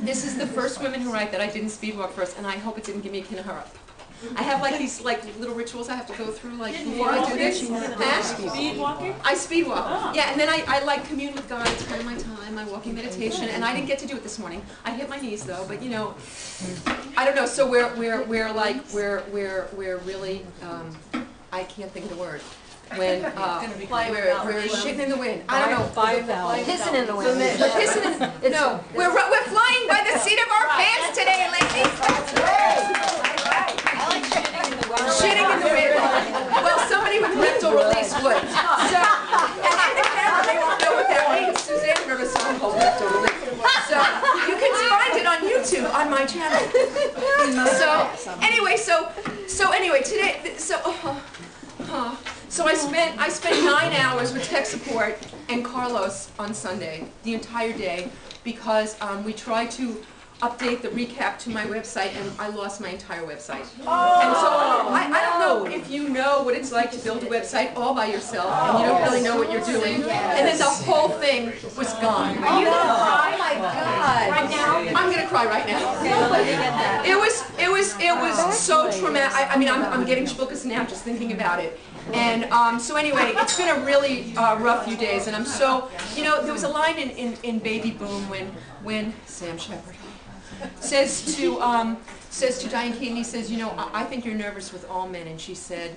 This is the first Women Who Write that I didn't speed walk first, and I hope it didn't give me a kinahara. I have like these little rituals I have to go through before I do this. Speed walking? I speed walk. Oh. Yeah, and then I like commune with God. It's kind of my time, my walking meditation, and I didn't get to do it this morning. I hit my knees though, but you know, I don't know. So we're really I can't think of the word. When we're shitting in the wind. I don't know. Pissing in the wind. We're pissing in. No, we're flying by the seat of our pants today, ladies. That's great. Shitting in the wind. Well, somebody with rectal release would. So, and in the camera, they won't know what that means. Suzanne wrote a song called Rectal Release. So you can find it on YouTube on my channel. So anyway, today, so I spent 9 hours with tech support and Carlos on Sunday, the entire day, because we tried to update the recap to my website, and I lost my entire website. Oh. And so I don't know if you know what it's like to build a website all by yourself, and you don't really know what you're doing, and then the whole thing was gone. Are you gonna cry? Oh my God! Right now? I'm gonna cry right now. It was so traumatic. I mean, I'm getting shpookus now just thinking about it. And so anyway, it's been a really rough few days, and I'm so, you know, there was a line in Baby Boom when Sam Shepard says to Diane Keaton, he says, you know, I think you're nervous with all men, and she said,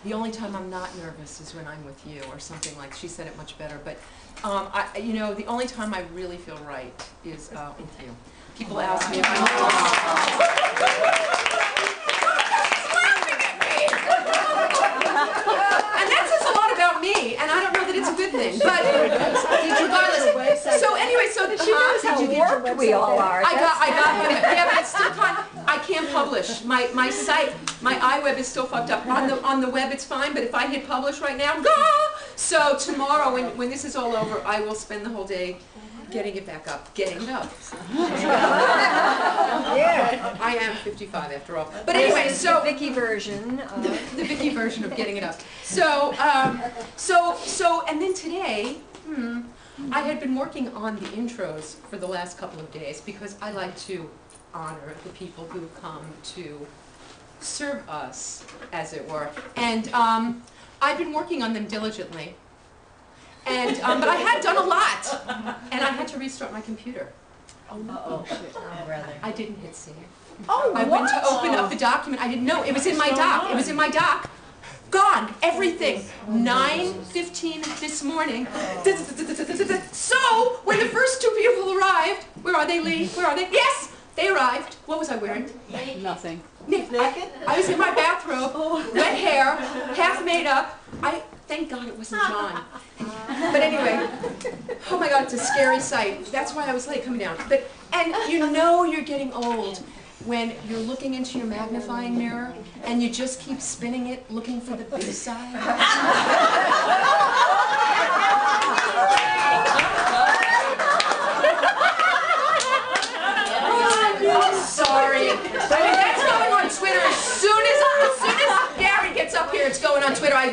the only time I'm not nervous is when I'm with you, or something like. She said it much better, but you know, the only time I really feel right is with you. People ask me if I'm and that says a lot about me, and I don't know that it's a good thing, but regardless. So anyway, she knows how warped we all are. I got him. Yeah, but it's still I can't publish. My site, my iWeb is still fucked up. On the web it's fine, but if I hit publish right now, go! So tomorrow, when this is all over, I will spend the whole day getting it back up, getting it up. Yeah, I am 55 after all. But anyway, so the Vicki version, the Vicki version of getting it up. So and then today, I had been working on the intros for the last couple of days because I like to honor the people who come to serve us, as it were. And I've been working on them diligently. And, but I had done a lot, and I had to restart my computer. Oh, shit. Oh, brother. I didn't hit save. Oh, I went to open up the document. I didn't know. It was in my doc. It was in my doc. Gone. Everything. 9:15 this morning. So, when the first two people arrived, where are they, Lee? Where are they? Yes! They arrived. What was I wearing? Nothing. Naked? I was in my bathrobe, wet hair, half made up. Thank God it wasn't John. But anyway, oh my God, it's a scary sight. That's why I was late coming down. And you know you're getting old when you're looking into your magnifying mirror and you just keep spinning it, looking for the big side. I'm sorry. I mean, that's going on Twitter as soon as Gary gets up here. It's going on Twitter. I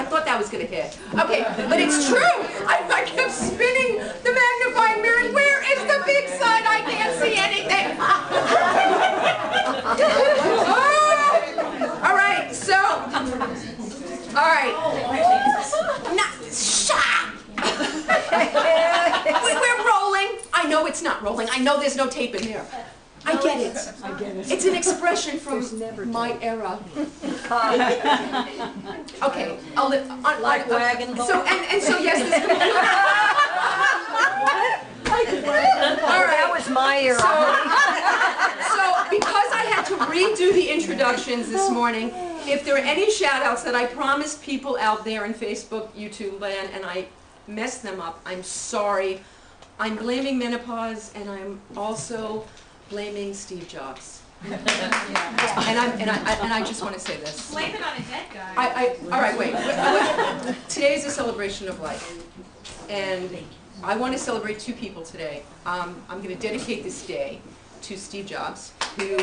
thought that was going to hit. Okay, but it's true. I kept spinning the magnifying mirror. Where is the big side? I can't see anything. All right. So, all right. We're rolling. I know it's not rolling. I know there's no tape in there. I get it. I get it. It's an expression from my era. Okay, I'll live on wagon. So yes, this computer. All right, that was my era. So because I had to redo the introductions this morning, if there are any shout-outs that I promised people out there in Facebook, YouTube land, and I messed them up, I'm sorry. I'm blaming menopause, and I'm also blaming Steve Jobs. And I just want to say this. Blame it on a dead guy. All right, wait. Today is a celebration of life, and I want to celebrate two people today. I'm going to dedicate this day to Steve Jobs, who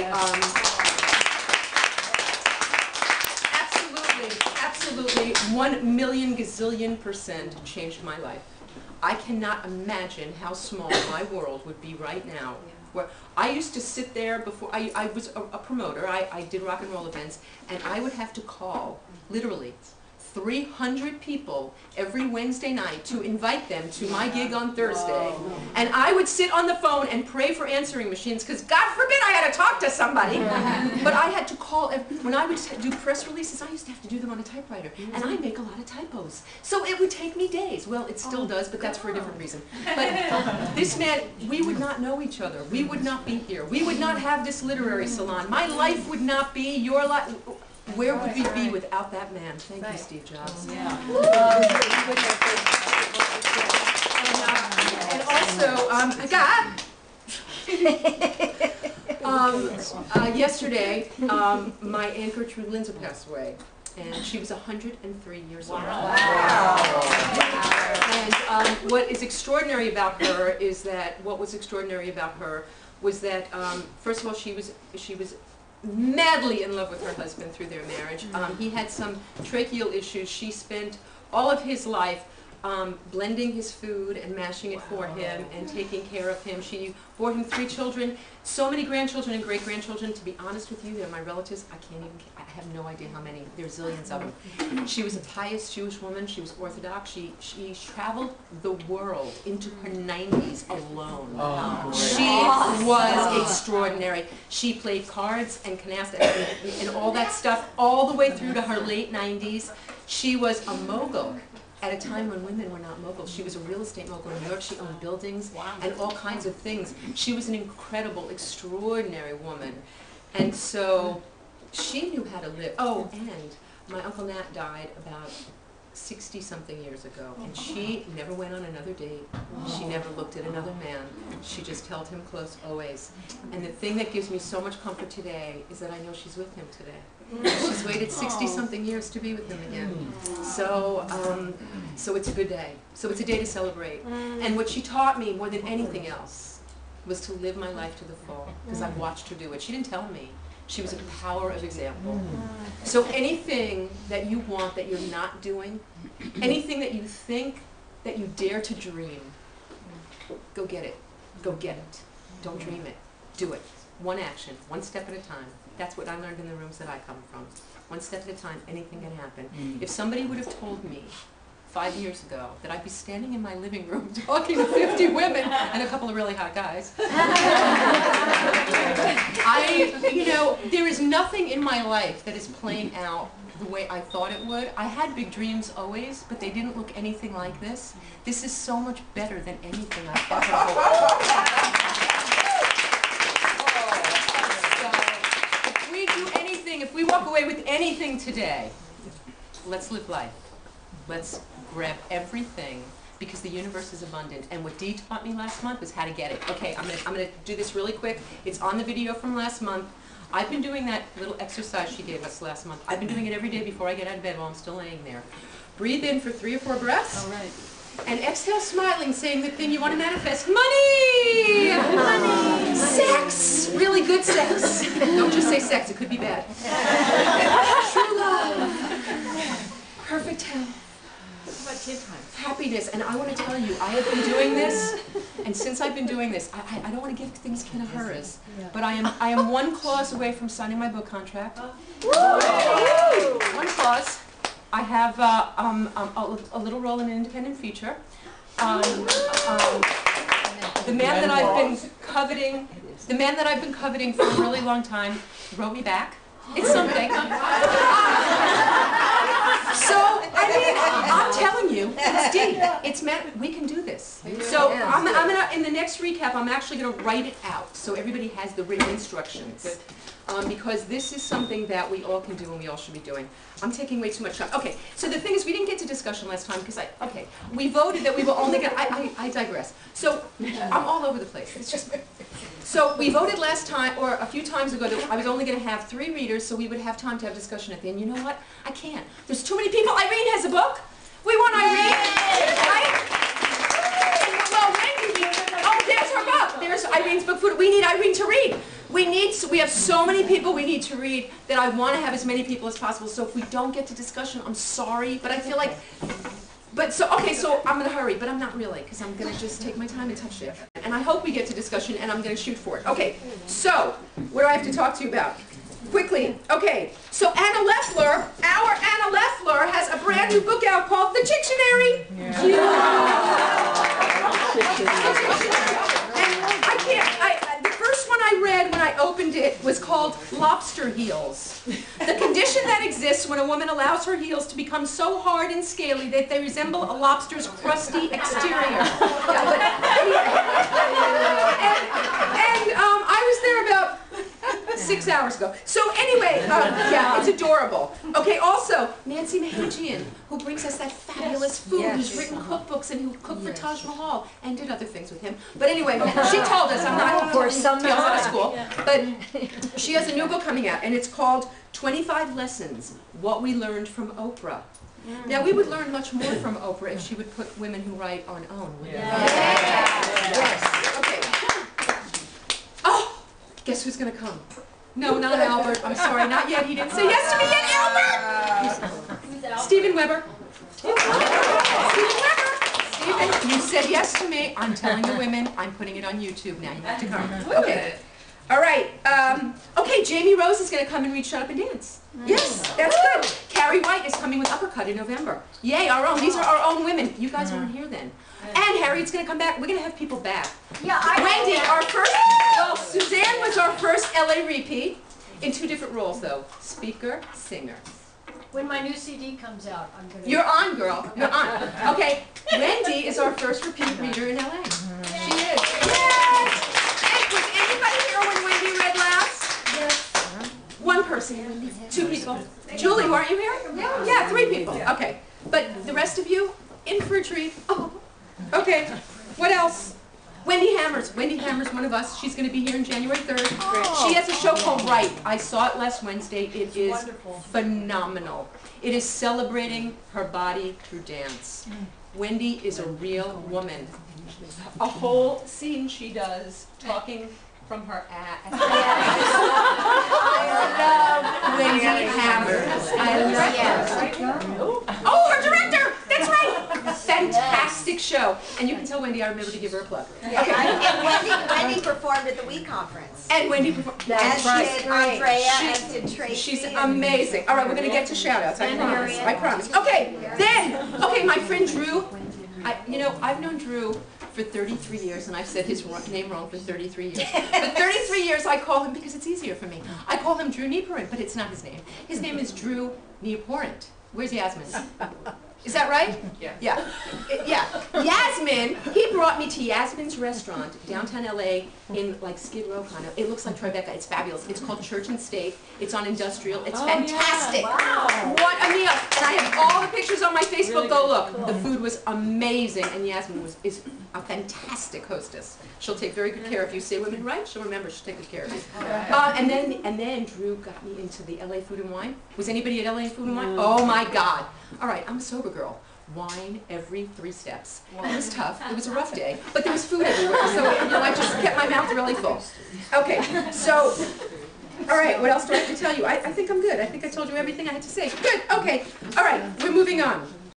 absolutely 1,000,000 gazillion% changed my life. I cannot imagine how small my world would be right now. Where I used to sit there before, I was a promoter, I did rock and roll events, and I would have to call, literally, 300 people every Wednesday night to invite them to my gig on Thursday. And I would sit on the phone and pray for answering machines, because God forbid I had to talk to somebody. But I had to call, when I would do press releases, I used to have to do them on a typewriter. And I make a lot of typos. So it would take me days. Well, it still does, but that's for a different reason. But this man, we would not know each other. We would not be here. We would not have this literary salon. My life would not be your life. Where would we be without that man? Thank you, Steve Jobs. And also, yesterday, my Aunt Gertrude Linzer passed away, and she was 103 years old. And what is extraordinary about her is that, was that, first of all, she was madly in love with her husband through their marriage. He had some tracheal issues. She spent all of his life blending his food and mashing it for him and taking care of him. She bore him 3 children, so many grandchildren and great-grandchildren. To be honest with you, they're my relatives. I have no idea how many. There's zillions of them. She was a pious Jewish woman. She was Orthodox. She traveled the world into her 90s alone. She was extraordinary. She played cards and canasta and all that stuff all the way through to her late 90s. She was a mogul at a time when women were not moguls. She was a real estate mogul in New York. She owned buildings and all kinds of things. She was an incredible, extraordinary woman. And so she knew how to live. Oh, and my Uncle Nat died about 60-something years ago, and she never went on another date. She never looked at another man. She just held him close always. And the thing that gives me so much comfort today is that I know she's with him today. She's waited 60-something years to be with him again. So, so it's a good day. So it's a day to celebrate. And what she taught me more than anything else was to live my life to the full, because I've watched her do it. She didn't tell me. She was a power of example. So anything that you want that you're not doing, anything that you think that you dare to dream, go get it. Go get it. Don't dream it. Do it. One action, one step at a time. That's what I learned in the rooms that I come from. One step at a time, anything can happen. If somebody would have told me 5 years ago that I'd be standing in my living room talking to 50 women and a couple of really hot guys, you know, there is nothing in my life that is playing out the way I thought it would. I had big dreams always, but they didn't look anything like this. This is so much better than anything I've ever hoped. If we walk away with anything today, let's live life. Let's grab everything, because the universe is abundant. And what Dee taught me last month was how to get it. Okay, I'm gonna do this really quick. It's on the video from last month. I've been doing that little exercise she gave us last month. I've been doing it every day before I get out of bed while I'm still laying there. Breathe in for 3 or 4 breaths. All right. And exhale smiling, saying the thing you want to manifest. Money! Money! Sex! Really good sex. Don't just say sex, it could be bad. True love. Perfect health. How about kid time? Happiness. And I want to tell you, I have been doing this, and since I've been doing this, I don't want to give things kind of hers, but I am 1 clause away from signing my book contract. 1 clause. I have a little role in an independent feature. The man that I've been coveting for a really long time wrote me back. It's something. So, I mean, I'm telling you, it's deep. It's meant, we can do this. So, I'm gonna, in the next recap, I'm actually gonna write it out so everybody has the written instructions. Because this is something that we all can do and we all should be doing. I'm taking way too much time. Okay, so the thing is, we didn't get to discussion last time because we voted that we were only gonna, I digress. So, I'm all over the place. It's just, so we voted last time, or a few times ago, that I was only gonna have 3 readers so we would have time to have discussion at the end. You know what? I can't. There's too many people. Irene has a book. We want Irene, right? Well, Wendy, oh, there's her book. There's Irene's book. We need Irene to read. We have so many people we need to read that I want to have as many people as possible. So if we don't get to discussion, I'm sorry, but I feel like But so, okay, so I'm going to hurry, but I'm not really, because I'm going to just take my time and touch it. And I hope we get to discussion, and I'm going to shoot for it. Okay, so what do I have to talk to you about? Quickly. Okay, so Anna Lefler, our Anna Lefler, has a brand new book out called The Dictionary. And the first one I read when I opened it was called Lobster Heels. The condition that exists when a woman allows her heels to become so hard and scaly that they resemble a lobster's crusty exterior. I was there about 6 hours ago. So anyway, yeah, it's adorable. Okay, also, Nancy Mehagian, who brings us that fabulous food, who's written cookbooks and who cooked for Taj Mahal and did other things with him. But anyway, she told us, I'm not for some tales out of school, but she has a new book coming out, and it's called 25 Lessons, What We Learned from Oprah. Now, we would learn much more from Oprah if she would put women who write on OWN. Yes. Okay. Oh, guess who's going to come? No, not Albert. I'm sorry, not yet. He didn't say yes to me yet, Albert! Stephen Weber. Stephen Weber. Stephen, you said yes to me. I'm telling the women. I'm putting it on YouTube now. You have to come. Okay. All right. Okay, Jamie Rose is going to come and read Shut Up and Dance. Yes, that's good. Carrie White is coming with Uppercut in November. Yay, our own. These are our own women. You guys weren't here then. And Harriet's going to come back. We're going to have people back. Yeah, Wendy, our first, well, Suzanne was our first LA repeat in 2 different roles, though. Speaker, singer. When my new CD comes out, I'm going to... You're on, girl. You're on. Okay, Wendy is our first repeat reader in LA. She is. Yes! And was anybody here when Wendy read last? Yes. 1 person. 2 people. Julie, weren't you here? Yeah, 3 people. Okay. But the rest of you, in for a treat. Oh. Okay. What else? Wendy Hammers. Wendy Hammers, one of us. She's going to be here on January 3rd. She has a show called Right. I saw it last Wednesday. It is phenomenal. It is celebrating her body through dance. Wendy is a real woman. A whole scene she does talking from her ass. I love Wendy Hammers. I love her. Oh, her director! That's right! Fantastic show. And you can tell Wendy I remember to give her a plug. Okay. And Wendy performed at the WE conference. And Wendy performed. That's right. She did Andrea and did Tracy. She's amazing. All right, we're going to get to shout-outs. I promise. I promise. Okay, then, okay, my friend Drew. You know, I've known Drew for 33 years, and I've said his name wrong for 33 years. For 33 years, I call him, because it's easier for me, I call him Drew Nieporent, but it's not his name. His name is Drew Nieporent. Where's Yasmin? Is that right? Yeah. Yeah. Yasmin, he brought me to Yasmin's restaurant, downtown LA, in like Skid Row kind of. It looks like Tribeca. It's fabulous. It's called Church State. It's on Industrial. It's fantastic. Yeah. Wow. What a meal. And I have all the pictures on my Facebook. Go look. The food was amazing, and Yasmin is a fantastic hostess. She'll take very good care of you. Say women right, she'll remember. She'll take good care of you. And then Drew got me into the LA Food and Wine. Was anybody at LA Food and Wine? Oh my God. All right, I'm a sober girl. Wine every 3 steps. It was tough. It was a rough day, but there was food everywhere, so I just kept my mouth really full. Okay, so, all right, what else do I have to tell you? I think I'm good. I think I told you everything I had to say. Good. Okay. All right, we're moving on.